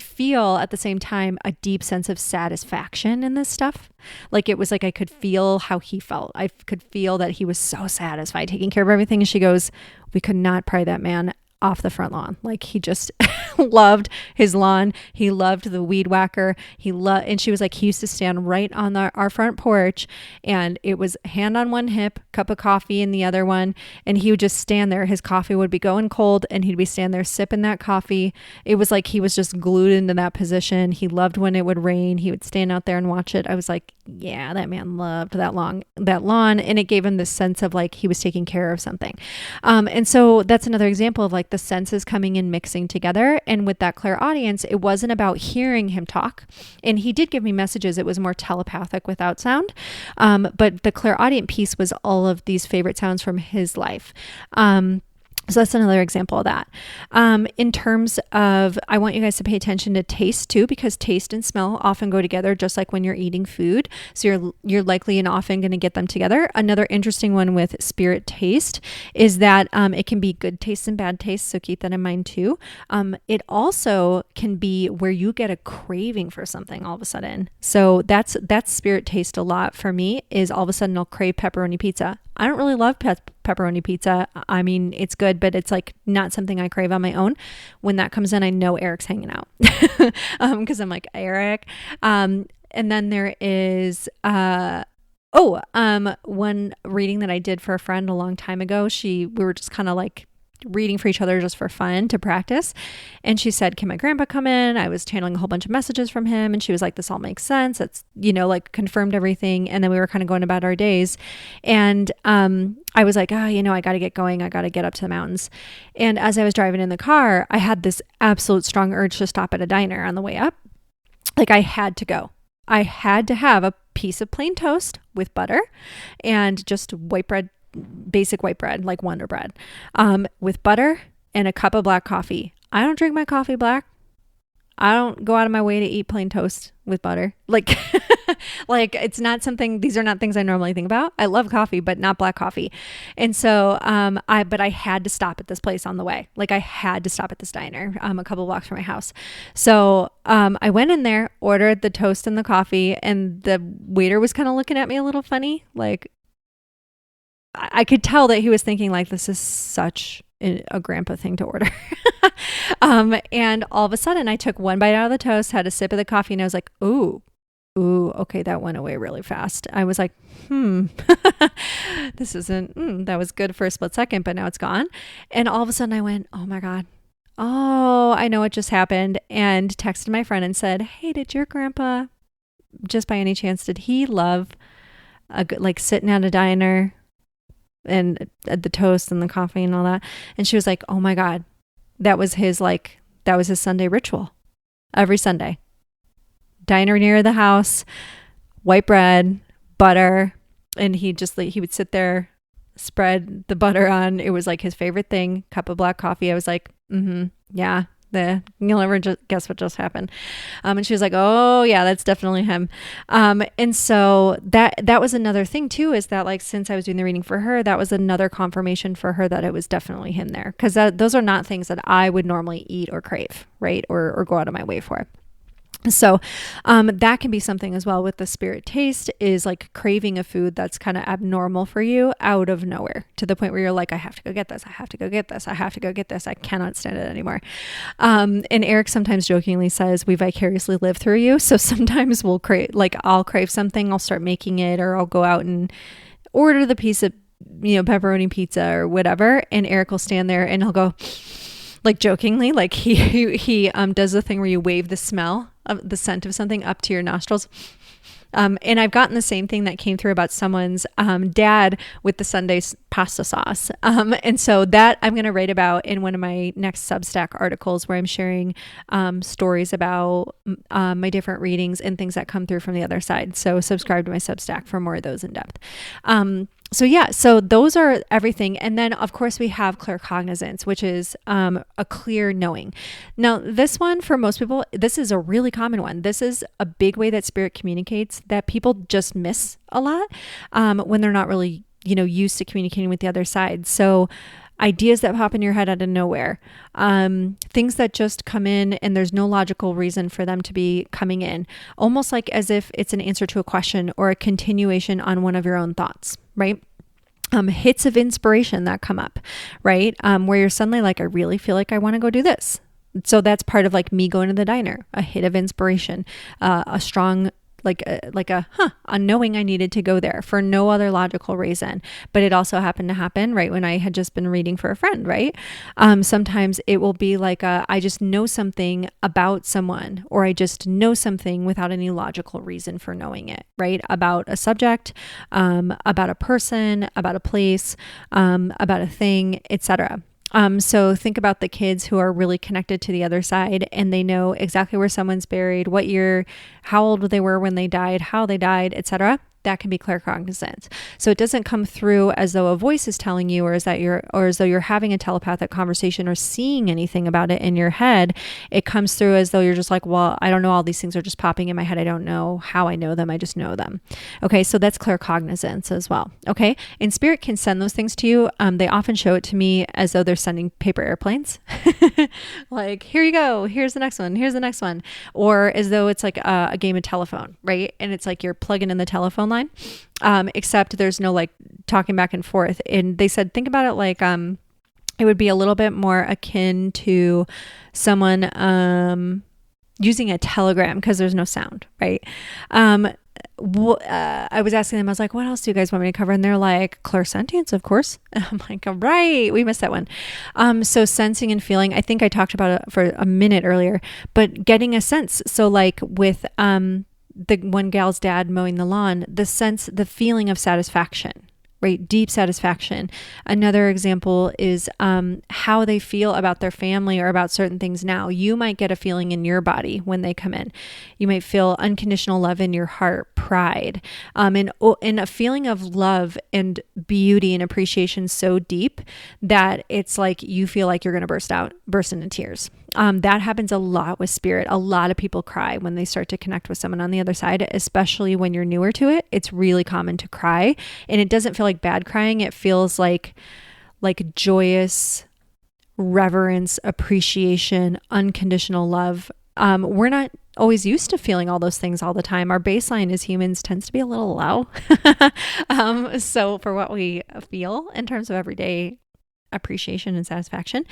feel at the same time a deep sense of satisfaction in this stuff. It was like I could feel how he felt. I could feel that he was so satisfied taking care of everything. And she goes, we could not pry that man off the front lawn. He just loved his lawn. He loved the weed whacker. And she was like, he used to stand right on our front porch, and it was hand on one hip, cup of coffee in the other one. And he would just stand there. His coffee would be going cold, and he'd be standing there sipping that coffee. It was like he was just glued into that position. He loved when it would rain. He would stand out there and watch it. I was like, yeah, that man loved that lawn. And it gave him this sense of he was taking care of something. And so that's another example of the senses coming and mixing together. And with that clairaudience, it wasn't about hearing him talk. And he did give me messages. It was more telepathic without sound. But the clairaudient piece was all of these favorite sounds from his life. So that's another example of that. In terms of, I want you guys to pay attention to taste too, because taste and smell often go together, just like when you're eating food. So you're likely and often going to get them together. Another interesting one with spirit taste is that it can be good taste and bad taste. So keep that in mind too. It also can be where you get a craving for something all of a sudden. So that's spirit taste a lot for me, is all of a sudden I'll crave pepperoni pizza. I don't really love pepperoni pizza. I mean, it's good, but it's like not something I crave on my own. When that comes in, I know Eric's hanging out because I'm like, Eric. And then there is one reading that I did for a friend a long time ago. We were just kind of like reading for each other just for fun to practice. And she said, can my grandpa come in? I was channeling a whole bunch of messages from him. And she was like, this all makes sense. It's, like confirmed everything. And then we were kind of going about our days. And I was like, I got to get going. I got to get up to the mountains. And as I was driving in the car, I had this absolute strong urge to stop at a diner on the way up. Like I had to go. I had to have a piece of plain toast with butter and just white bread, basic white bread, like Wonder Bread, with butter and a cup of black coffee. I don't drink my coffee black. I don't go out of my way to eat plain toast with butter. Like, it's not something, these are not things I normally think about. I love coffee, but not black coffee. And so, but I had to stop at this place on the way. Like I had to stop at this diner, a couple blocks from my house. So, I went in there, ordered the toast and the coffee, and the waiter was kind of looking at me a little funny. Like I could tell that he was thinking like, this is such a grandpa thing to order. And all of a sudden I took one bite out of the toast, had a sip of the coffee, and I was like, ooh, okay, that went away really fast. I was like, this isn't, that was good for a split second, but now it's gone. And all of a sudden I went, oh my God. Oh, I know what just happened. And texted my friend and said, hey, did your grandpa, just by any chance, did he love like sitting at a diner and the toast and the coffee and all that? And she was like, oh my God, that was his Sunday ritual. Every Sunday, diner near the house, white bread, butter. And he would sit there, spread the butter on. It was like his favorite thing, cup of black coffee. I was like, yeah. You'll never guess what just happened. And she was like, oh yeah, that's definitely him. And so that was another thing too, is that like, since I was doing the reading for her, that was another confirmation for her that it was definitely him there. Cause those are not things that I would normally eat or crave, right? Or go out of my way for. So that can be something as well with the spirit taste, is like craving a food that's kind of abnormal for you out of nowhere, to the point where you're like, I have to go get this. I have to go get this. I have to go get this. I cannot stand it anymore. And Eric sometimes jokingly says, we vicariously live through you. So sometimes I'll crave something, I'll start making it, or I'll go out and order the piece of, pepperoni pizza or whatever. And Eric will stand there and he'll go, like jokingly, like he does the thing where you wave the smell of the scent of something up to your nostrils. And I've gotten the same thing that came through about someone's dad with the Sunday pasta sauce. And so that I'm going to write about in one of my next Substack articles, where I'm sharing stories about my different readings and things that come through from the other side. So subscribe to my Substack for more of those in depth. So those are everything. And then of course we have claircognizance, which is a clear knowing. Now this one, for most people, this is a really common one. This is a big way that spirit communicates that people just miss a lot when they're not really, used to communicating with the other side. So ideas that pop in your head out of nowhere, things that just come in and there's no logical reason for them to be coming in, almost like as if it's an answer to a question or a continuation on one of your own thoughts, right? Hits of inspiration that come up, right? Where you're suddenly like, I really feel like I want to go do this. So that's part of like me going to the diner, a hit of inspiration, a strong a knowing I needed to go there for no other logical reason. But it also happened to happen right when I had just been reading for a friend, right? Sometimes it will be like I just know something about someone, or I just know something without any logical reason for knowing it, right? About a subject, about a person, about a place, about a thing, etc. So think about the kids who are really connected to the other side, and they know exactly where someone's buried, what year, how old they were when they died, how they died, etc. That can be claircognizance. So it doesn't come through as though a voice is telling you, or as though you're having a telepathic conversation or seeing anything about it in your head. It comes through as though you're just like, well, I don't know, all these things are just popping in my head. I don't know how I know them. I just know them. Okay, so that's claircognizance as well. Okay, and spirit can send those things to you. They often show it to me as though they're sending paper airplanes. Like, here you go. Here's the next one. Here's the next one. Or as though it's like a game of telephone, right? And it's like you're plugging in the telephone line, line, except there's no like talking back and forth. And they said, think about it like, it would be a little bit more akin to someone, using a telegram because there's no sound, right? I was asking them, I was like, what else do you guys want me to cover? And they're like, clairsentience, of course. And I'm like, all right, we missed that one. So sensing and feeling, I think I talked about it for a minute earlier, but getting a sense. So like with the one gal's dad mowing the lawn, the feeling of satisfaction, right? Deep satisfaction. Another example is how they feel about their family or about certain things now. You might get a feeling in your body when they come in. You might feel unconditional love in your heart, pride, and a feeling of love and beauty and appreciation so deep that it's like you feel like you're going to burst into tears. That happens a lot with spirit. A lot of people cry when they start to connect with someone on the other side, especially when you're newer to it. It's really common to cry, and it doesn't feel like bad crying. It feels like joyous reverence, appreciation, unconditional love. We're not always used to feeling all those things all the time. Our baseline as humans tends to be a little low. So for what we feel in terms of everyday appreciation and satisfaction.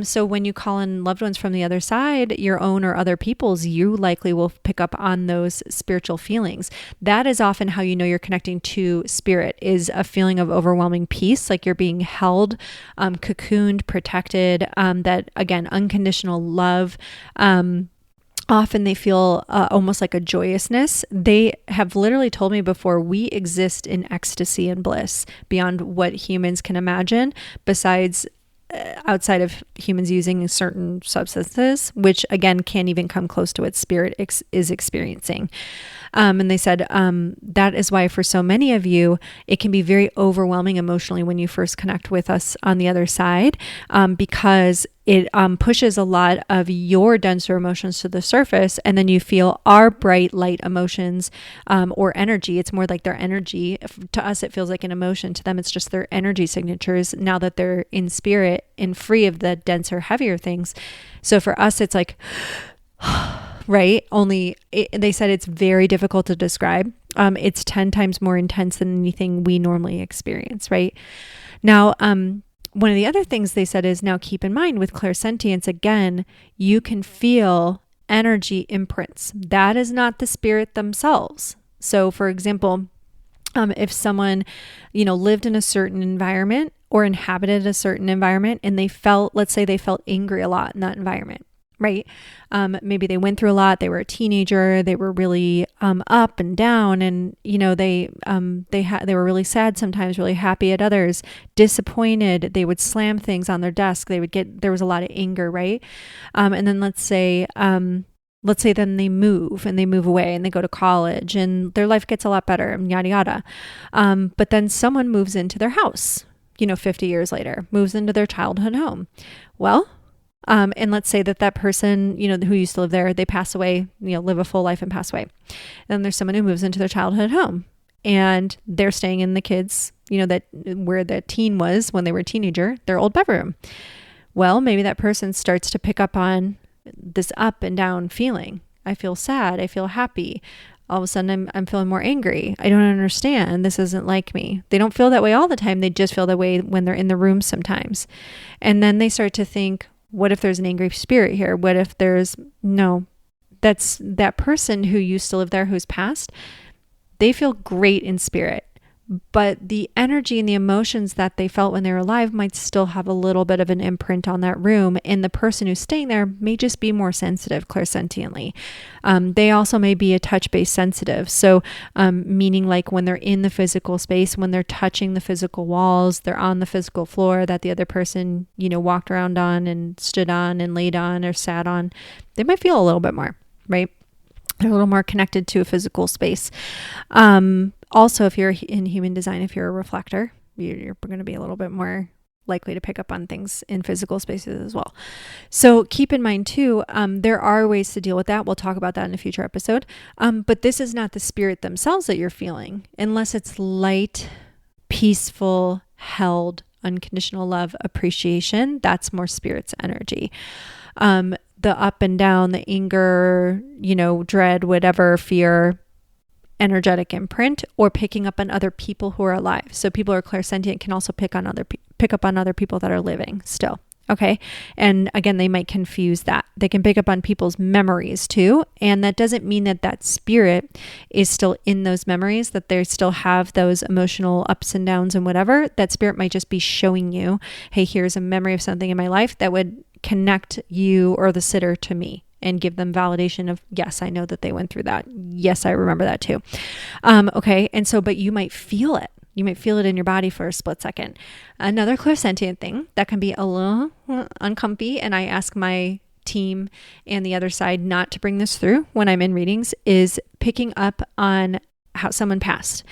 So when you call in loved ones from the other side, your own or other people's, you likely will pick up on those spiritual feelings. That is often how you know you're connecting to spirit, is a feeling of overwhelming peace, like you're being held, cocooned, protected, that again, unconditional love. Often they feel almost like a joyousness. They have literally told me before, we exist in ecstasy and bliss beyond what humans can imagine, besides outside of humans using certain substances, which again can't even come close to what spirit is experiencing. And they said that is why for so many of you, it can be very overwhelming emotionally when you first connect with us on the other side, because it pushes a lot of your denser emotions to the surface, and then you feel our bright, light emotions or energy. It's more like their energy. To us, it feels like an emotion. To them, it's just their energy signatures now that they're in spirit and free of the denser, heavier things. So for us, it's like... right? They said it's very difficult to describe. It's 10 times more intense than anything we normally experience, right? Now, one of the other things they said is, now keep in mind with clairsentience, again, you can feel energy imprints. That is not the spirit themselves. So for example, if someone, lived in a certain environment or inhabited a certain environment and let's say they felt angry a lot in that environment, right? Maybe they went through a lot. They were a teenager. They were really up and down, and they were really sad sometimes, really happy at others, disappointed. They would slam things on their desk. There was a lot of anger, right? And then let's say then they move away and they go to college and their life gets a lot better and yada yada. But then someone moves into their house, 50 years later, moves into their childhood home. Well. And let's say that person, who used to live there, they pass away, live a full life and pass away. And then there's someone who moves into their childhood home and they're staying in the kids, where the teen was when they were a teenager, their old bedroom. Well, maybe that person starts to pick up on this up and down feeling. I feel sad. I feel happy. All of a sudden I'm feeling more angry. I don't understand. This isn't like me. They don't feel that way all the time. They just feel that way when they're in the room sometimes. And then they start to think, what if there's an angry spirit here? What if that's that person who used to live there who's passed? They feel great in spirit, but the energy and the emotions that they felt when they were alive might still have a little bit of an imprint on that room. And the person who's staying there may just be more sensitive clairsentiently. They also may be a touch-based sensitive. So meaning like when they're in the physical space, when they're touching the physical walls, they're on the physical floor that the other person, walked around on and stood on and laid on or sat on, they might feel a little bit more, right? They're a little more connected to a physical space. Also, if you're in human design, if you're a reflector, you're going to be a little bit more likely to pick up on things in physical spaces as well. So keep in mind too, there are ways to deal with that. We'll talk about that in a future episode. But this is not the spirit themselves that you're feeling, unless it's light, peaceful, held, unconditional love, appreciation. That's more spirit's energy. The up and down, the anger, dread, whatever, fear, energetic imprint, or picking up on other people who are alive. So people who are clairsentient can also pick up on other people that are living still. Okay. And again, they might confuse that. They can pick up on people's memories too. And that doesn't mean that that spirit is still in those memories, that they still have those emotional ups and downs and whatever. That spirit might just be showing you, hey, here's a memory of something in my life that would connect you or the sitter to me and give them validation of, yes, I know that they went through that. Yes, I remember that too. Okay. And so, but you might feel it. You might feel it in your body for a split second. Another clairsentient thing that can be a little uncomfy, and I ask my team and the other side not to bring this through when I'm in readings, is picking up on how someone passed.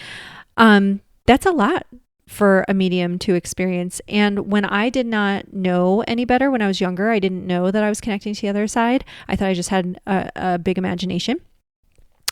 That's a lot for a medium to experience. And when I did not know any better when I was younger, I didn't know that I was connecting to the other side. I thought I just had a big imagination.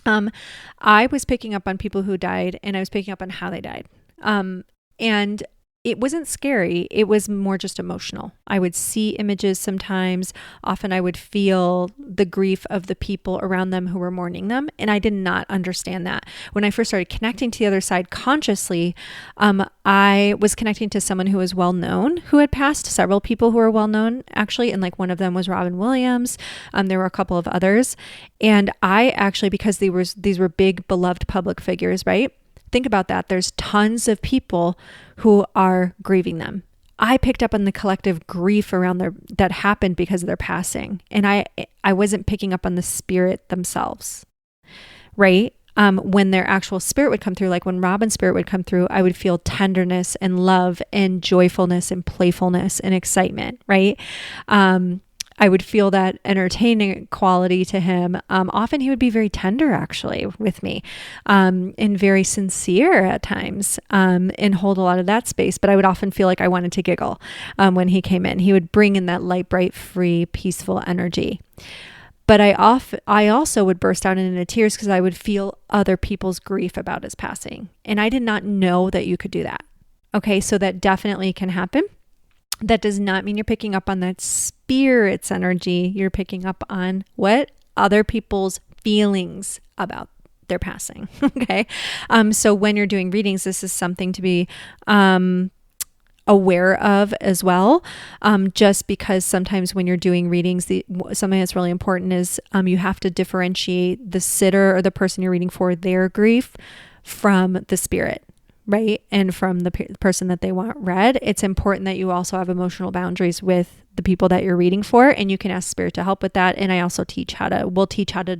I was picking up on people who died, and I was picking up on how they died. And it wasn't scary. It was more just emotional. I would see images sometimes. Often I would feel the grief of the people around them who were mourning them. And I did not understand that. When I first started connecting to the other side consciously, I was connecting to someone who was well known, who had passed, several people who were well known actually. And like one of them was Robin Williams. There were a couple of others. And I actually, because these were big beloved public figures, right? Think about that. There's tons of people who are grieving them. I picked up on the collective grief around that happened because of their passing. And I wasn't picking up on the spirit themselves, right? When their actual spirit would come through, like when Robin's spirit would come through, I would feel tenderness and love and joyfulness and playfulness and excitement, right? I would feel that entertaining quality to him. Often he would be very tender actually with me, and very sincere at times, and hold a lot of that space. But I would often feel like I wanted to giggle when he came in. He would bring in that light, bright, free, peaceful energy. But I also would burst out into tears because I would feel other people's grief about his passing. And I did not know that you could do that. Okay, so that definitely can happen. That does not mean you're picking up on that spirit's energy. You're picking up on what? Other people's feelings about their passing. Okay. So when you're doing readings, this is something to be aware of as well. Just because sometimes when you're doing readings, something that's really important is you have to differentiate the sitter or the person you're reading for, their grief, from the spirit. Right? And from the person that they want read. It's important that you also have emotional boundaries with the people that you're reading for, and you can ask spirit to help with that. And I also we'll teach how to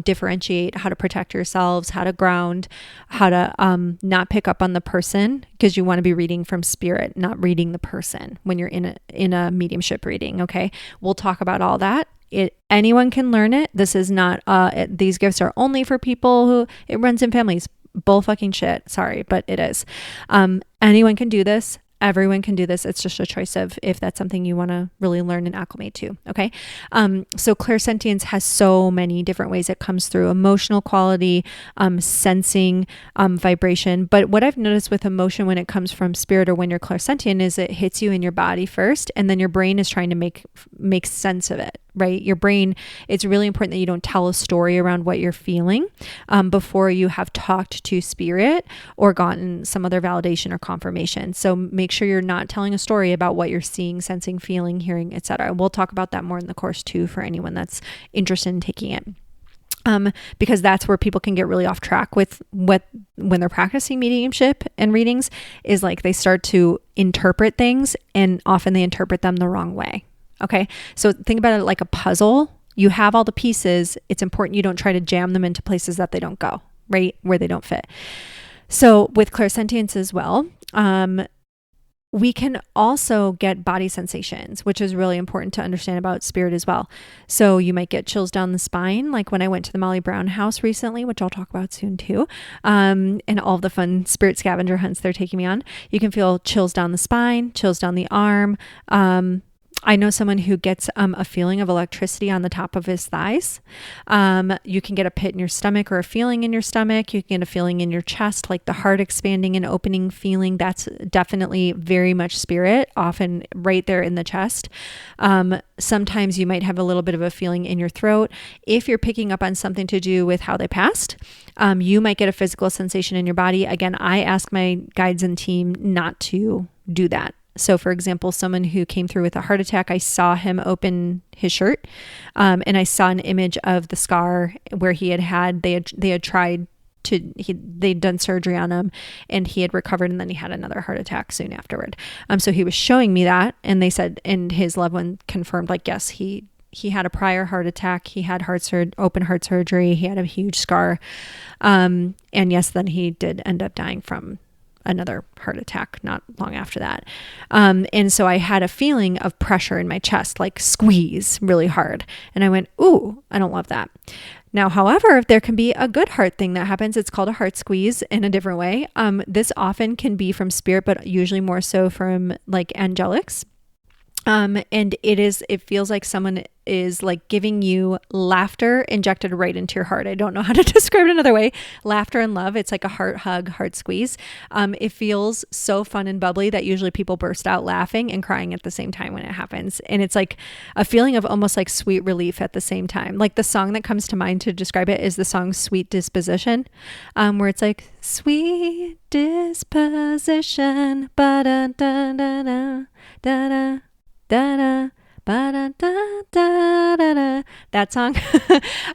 differentiate, how to protect yourselves, how to ground, how to not pick up on the person, because you want to be reading from spirit, not reading the person when you're in a mediumship reading. Okay. We'll talk about all that. Anyone can learn it. This is not, these gifts are only for people who, it runs in families. Bull fucking shit. Sorry, but it is. Anyone can do this. Everyone can do this. It's just a choice of if that's something you want to really learn and acclimate to. Okay. So clairsentience has so many different ways it comes through: emotional quality, sensing, vibration. But what I've noticed with emotion when it comes from spirit or when you're clairsentient is it hits you in your body first, and then your brain is trying to make sense of it. Right? Your brain, it's really important that you don't tell a story around what you're feeling before you have talked to spirit or gotten some other validation or confirmation. So make sure you're not telling a story about what you're seeing, sensing, feeling, hearing, etc. We'll talk about that more in the course too for anyone that's interested in taking it. Because that's where people can get really off track with when they're practicing mediumship and readings, is like they start to interpret things, and often they interpret them the wrong way. Okay. So think about it like a puzzle. You have all the pieces. It's important you don't try to jam them into places that they don't go, right? Where they don't fit. So with clairsentience as well, we can also get body sensations, which is really important to understand about spirit as well. So you might get chills down the spine, like when I went to the Molly Brown house recently, which I'll talk about soon too, and all the fun spirit scavenger hunts they're taking me on. You can feel chills down the spine, chills down the arm, I know someone who gets a feeling of electricity on the top of his thighs. You can get a pit in your stomach or a feeling in your stomach. You can get a feeling in your chest, like the heart expanding and opening feeling. That's definitely very much spirit, often right there in the chest. Sometimes you might have a little bit of a feeling in your throat. If you're picking up on something to do with how they passed, you might get a physical sensation in your body. Again, I ask my guides and team not to do that. So for example, someone who came through with a heart attack, I saw him open his shirt, and I saw an image of the scar where they had tried to, they'd done surgery on him and he had recovered, and then he had another heart attack soon afterward. So he was showing me that, and they said, and his loved one confirmed, like, yes, he had a prior heart attack. He had open heart surgery. He had a huge scar. And yes, then he did end up dying from another heart attack not long after that. And so I had a feeling of pressure in my chest, like squeeze really hard. And I went, ooh, I don't love that. Now, however, there can be a good heart thing that happens. It's called a heart squeeze in a different way. This often can be from spirit, but usually more so from like angelics. And it feels like someone is like giving you laughter injected right into your heart. I don't know how to describe it another way. Laughter and love. It's like a heart hug, heart squeeze. It feels so fun and bubbly that usually people burst out laughing and crying at the same time when it happens. And it's like a feeling of almost like sweet relief at the same time. Like the song that comes to mind to describe it is the song Sweet Disposition, where it's like sweet disposition, ba-da-da-da-da, da-da. Da-da, ba-da-da-da-da-da. That song.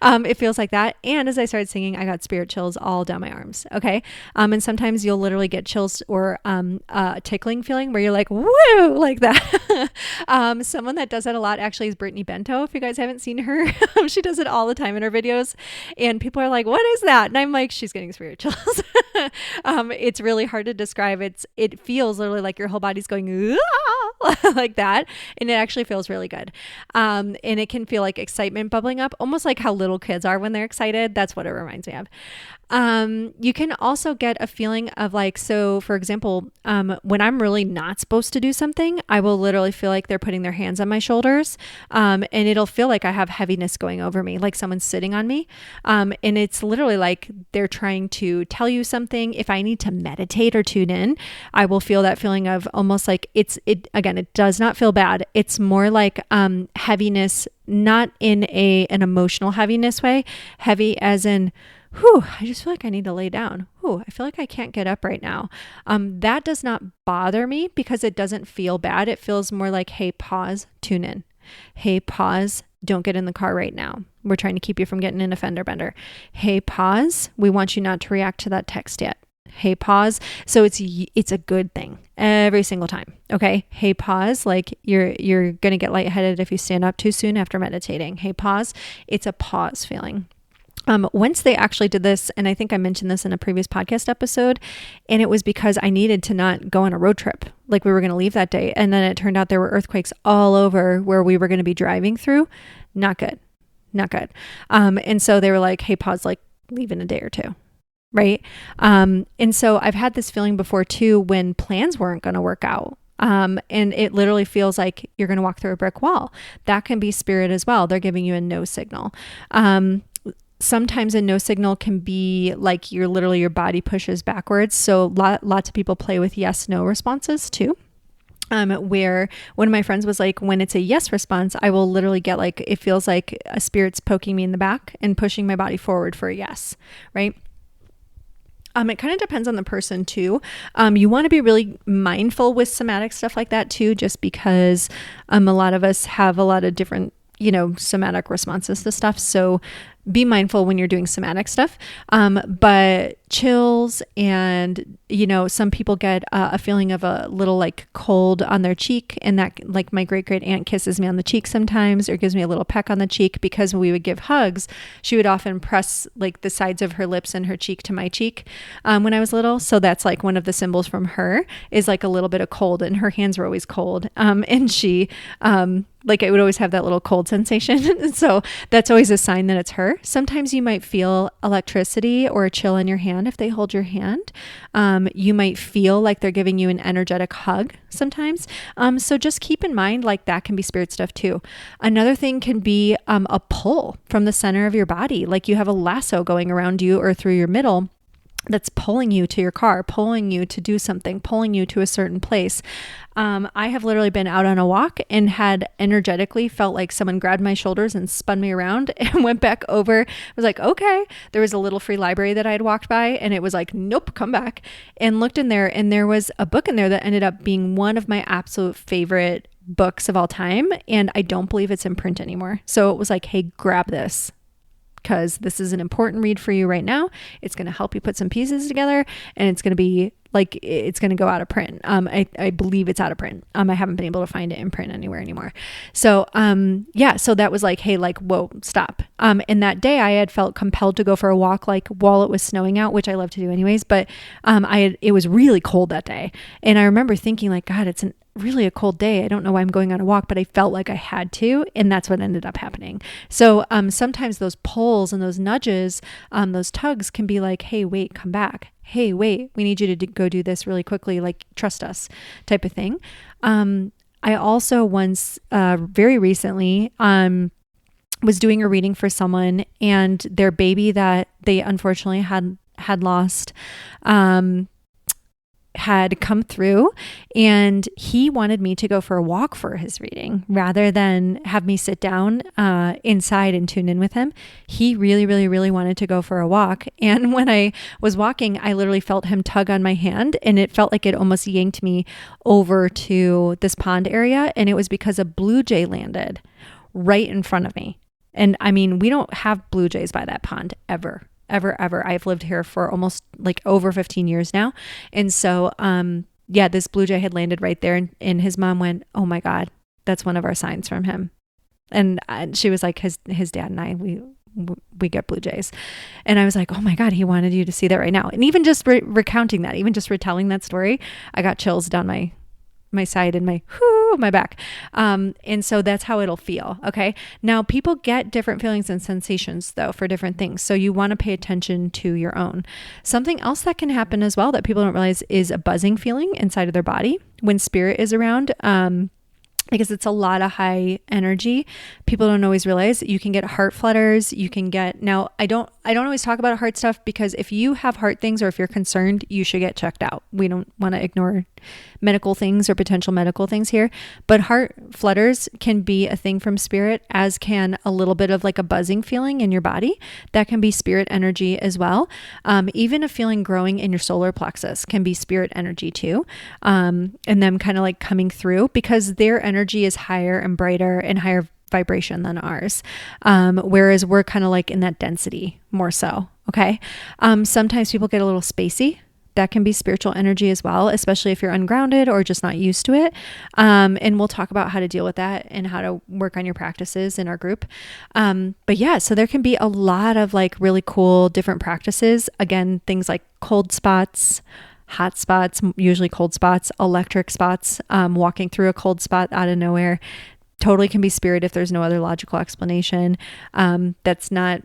It feels like that. And as I started singing, I got spirit chills all down my arms. Okay. And sometimes you'll literally get chills or a tickling feeling where you're like, woo, like that. Someone that does that a lot actually is Brittany Bento. If you guys haven't seen her, she does it all the time in her videos. And people are like, what is that? And I'm like, she's getting spirit chills. It's really hard to describe. It feels literally like your whole body's going, like that. And it actually feels really good. And it can feel like excitement bubbling up, almost like how little kids are when they're excited. That's what it reminds me of. You can also get a feeling of like, so for example, when I'm really not supposed to do something, I will literally feel like they're putting their hands on my shoulders. And it'll feel like I have heaviness going over me, like someone's sitting on me. And it's literally like they're trying to tell you something. If I need to meditate or tune in, I will feel that feeling of almost like again, it does not feel bad. It's more like, heaviness, not in an emotional heaviness way, heavy as in, whew, I just feel like I need to lay down. Whew, I feel like I can't get up right now. That does not bother me because it doesn't feel bad. It feels more like, hey, pause, tune in. Hey, pause, don't get in the car right now. We're trying to keep you from getting in a fender bender. Hey, pause, we want you not to react to that text yet. Hey, pause. So it's a good thing every single time. Okay. Hey, pause. Like you're going to get lightheaded if you stand up too soon after meditating. Hey, pause. It's a pause feeling. Once they actually did this, and I think I mentioned this in a previous podcast episode, and it was because I needed to not go on a road trip. Like we were going to leave that day. And then it turned out there were earthquakes all over where we were going to be driving through. Not good. Not good. And so they were like, hey, pause, like leave in a day or two. Right. And so I've had this feeling before too, when plans weren't going to work out. And it literally feels like you're going to walk through a brick wall. That can be spirit as well. They're giving you a no signal. Sometimes a no signal can be like your body pushes backwards. So lots of people play with yes, no responses too. Where one of my friends was like, when it's a yes response, I will literally get like, it feels like a spirit's poking me in the back and pushing my body forward for a yes. Right. It kind of depends on the person too. You want to be really mindful with somatic stuff like that too, just because a lot of us have a lot of different, somatic responses to stuff. So be mindful when you're doing somatic stuff. But chills and, some people get a feeling of a little like cold on their cheek, and that like my great aunt kisses me on the cheek sometimes, or gives me a little peck on the cheek, because when we would give hugs, she would often press like the sides of her lips and her cheek to my cheek when I was little. So that's like one of the symbols from her is like a little bit of cold, and her hands were always cold. And she, like I would always have that little cold sensation. So that's always a sign that it's her. are. Sometimes you might feel electricity or a chill in your hand if they hold your hand. You might feel like they're giving you an energetic hug sometimes. So just keep in mind, like that can be spirit stuff too. Another thing can be a pull from the center of your body, like you have a lasso going around you or through your middle that's pulling you to your car, pulling you to do something, pulling you to a certain place. I have literally been out on a walk and had energetically felt like someone grabbed my shoulders and spun me around and went back over. I was like, okay. There was a little free library that I had walked by and it was like, nope, come back, and looked in there and there was a book in there that ended up being one of my absolute favorite books of all time. And I don't believe it's in print anymore. So it was like, hey, grab this, because this is an important read for you right now. It's going to help you put some pieces together and it's going to be like, it's going to go out of print. I believe it's out of print. I haven't been able to find it in print anywhere anymore. So, so that was like, hey, like, whoa, stop. And that day I had felt compelled to go for a walk, like while it was snowing out, which I love to do anyways, but, it was really cold that day. And I remember thinking like, God, it's really a cold day. I don't know why I'm going on a walk, but I felt like I had to. And that's what ended up happening. So, sometimes those pulls and those nudges, those tugs can be like, hey, wait, come back. Hey, wait, we need you to go do this really quickly. Like, trust us type of thing. I also once, very recently, was doing a reading for someone and their baby that they unfortunately had lost, had come through, and he wanted me to go for a walk for his reading rather than have me sit down inside and tune in with him. He really, really, really wanted to go for a walk. And when I was walking, I literally felt him tug on my hand and it felt like it almost yanked me over to this pond area. And it was because a blue jay landed right in front of me. And I mean, we don't have blue jays by that pond ever. I've lived here for almost like over 15 years now. And so, this blue jay had landed right there and his mom went, oh my God, that's one of our signs from him. And she was like, his dad and I, we get blue jays. And I was like, oh my God, he wanted you to see that right now. And even just recounting that, even just retelling that story, I got chills down my side and my back. And so that's how it'll feel. Okay. Now people get different feelings and sensations though for different things. So you want to pay attention to your own. Something else that can happen as well that people don't realize is a buzzing feeling inside of their body when spirit is around. Because it's a lot of high energy. People don't always realize you can get heart flutters. You can get, now I don't always talk about heart stuff because if you have heart things or if you're concerned, you should get checked out. We don't want to ignore medical things or potential medical things here, but heart flutters can be a thing from spirit, as can a little bit of like a buzzing feeling in your body. That can be spirit energy as well. Even a feeling growing in your solar plexus can be spirit energy too. And them kind of like coming through because their energy is higher and brighter and higher vibration than ours. Whereas we're kind of like in that density more so. Okay. Sometimes people get a little spacey. That can be spiritual energy as well, especially if you're ungrounded or just not used to it. And we'll talk about how to deal with that and how to work on your practices in our group. But yeah, so there can be a lot of like really cool different practices. Again, things like cold spots, hot spots, usually cold spots, electric spots, walking through a cold spot out of nowhere. Totally can be spirit if there's no other logical explanation. That's not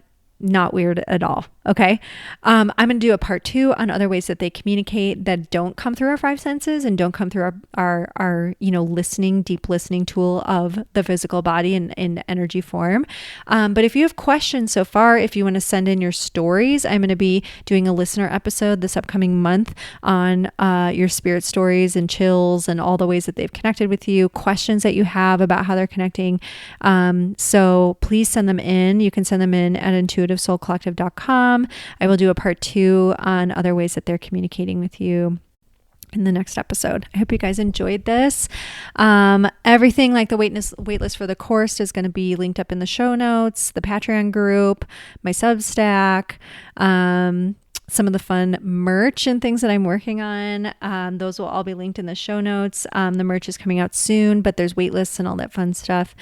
weird at all. Okay. I'm going to do a part 2 on other ways that they communicate that don't come through our 5 senses and don't come through our deep listening tool of the physical body in energy form. But if you have questions so far, if you want to send in your stories, I'm going to be doing a listener episode this upcoming month on your spirit stories and chills and all the ways that they've connected with you, questions that you have about how they're connecting. So please send them in. You can send them in at intuitivesoulcollective.com. I will do a part 2 on other ways that they're communicating with you in the next episode. I hope you guys enjoyed this. Everything like the waitlist for the course is going to be linked up in the show notes, the Patreon group, my Substack, some of the fun merch and things that I'm working on. Those will all be linked in the show notes. The merch is coming out soon, but there's waitlists and all that fun stuff.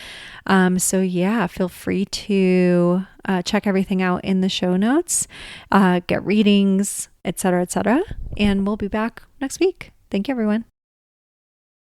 So yeah, feel free to check everything out in the show notes, get readings, etc., etc. And we'll be back next week. Thank you, everyone.